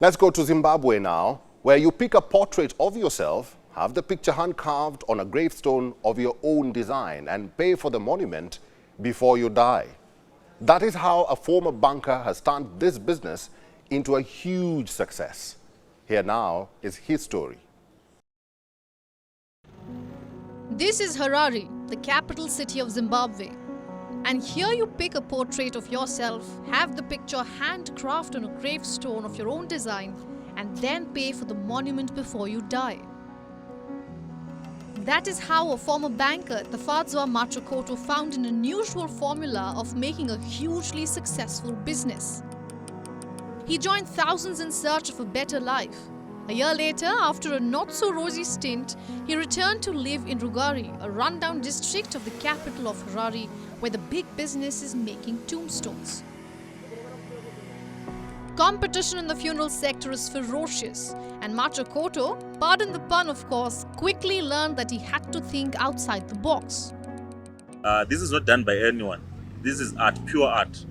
Let's go to Zimbabwe now, where you pick a portrait of yourself, have the picture hand-carved on a gravestone of your own design, and pay for the monument before you die. That is how a former banker has turned this business into a huge success. Here now is his story. This is Harare, the capital city of Zimbabwe. And here you pick a portrait of yourself, have the picture handcrafted on a gravestone of your own design, and then pay for the monument before you die. That is how a former banker, Tafadzwa Machakoto, found an unusual formula of making a hugely successful business. He joined thousands in search of a better life. A year later, after a not-so-rosy stint, he returned to live in Rugari, a rundown district of the capital of Harare, where the big business is making tombstones. Competition in the funeral sector is ferocious, and Machakoto, pardon the pun of course, quickly learned that he had to think outside the box. This is not done by anyone. This is art, pure art,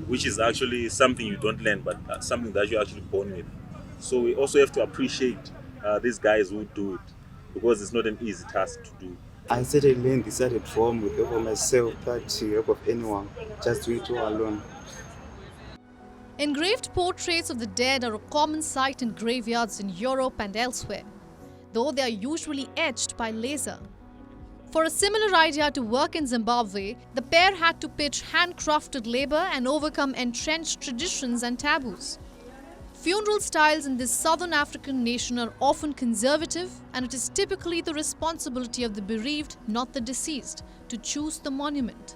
which is actually something you don't learn, but something that you're actually born with. So we also have to appreciate these guys who do it, because it's not an easy task to do. I certainly learned this art form with help of myself, but with help of anyone, just do it all alone. Engraved portraits of the dead are a common sight in graveyards in Europe and elsewhere, though they are usually etched by laser. For a similar idea to work in Zimbabwe, the pair had to pitch handcrafted labor and overcome entrenched traditions and taboos. Funeral styles in this southern African nation are often conservative, and it is typically the responsibility of the bereaved, not the deceased, to choose the monument.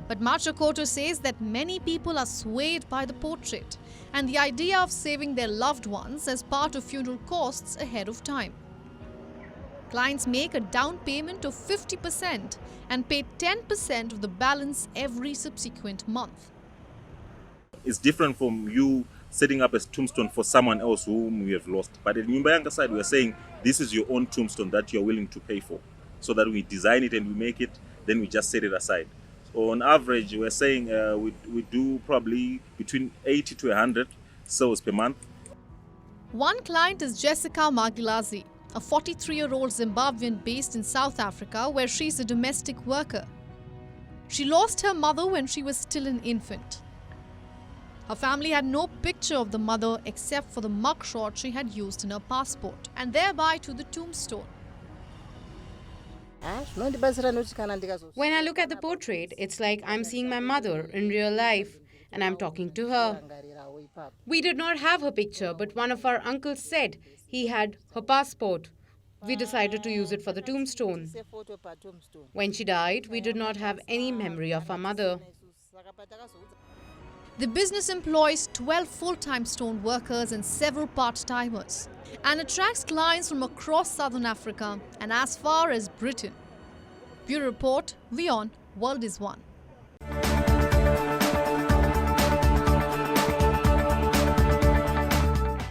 But Machakoto says that many people are swayed by the portrait and the idea of saving their loved ones as part of funeral costs ahead of time. Clients make a down payment of 50% and pay 10% of the balance every subsequent month. It's different from you setting up a tombstone for someone else whom you have lost. But in Mimbayanga side, we are saying this is your own tombstone that you're willing to pay for. So that we design it and we make it, then we just set it aside. So on average, we're saying we do probably between 80 to 100 sales per month. One client is Jessica Magilazi, a 43-year-old Zimbabwean based in South Africa, where she's a domestic worker. She lost her mother when she was still an infant. Her family had no picture of the mother except for the mugshot she had used in her passport, and thereby to the tombstone. When I look at the portrait, it's like I'm seeing my mother in real life and I'm talking to her. We did not have her picture, but one of our uncles said he had her passport. We decided to use it for the tombstone. When she died, we did not have any memory of our mother. The business employs 12 full-time stone workers and several part-timers, and attracts clients from across southern Africa and as far as Britain. Bureau Report, WION World is One.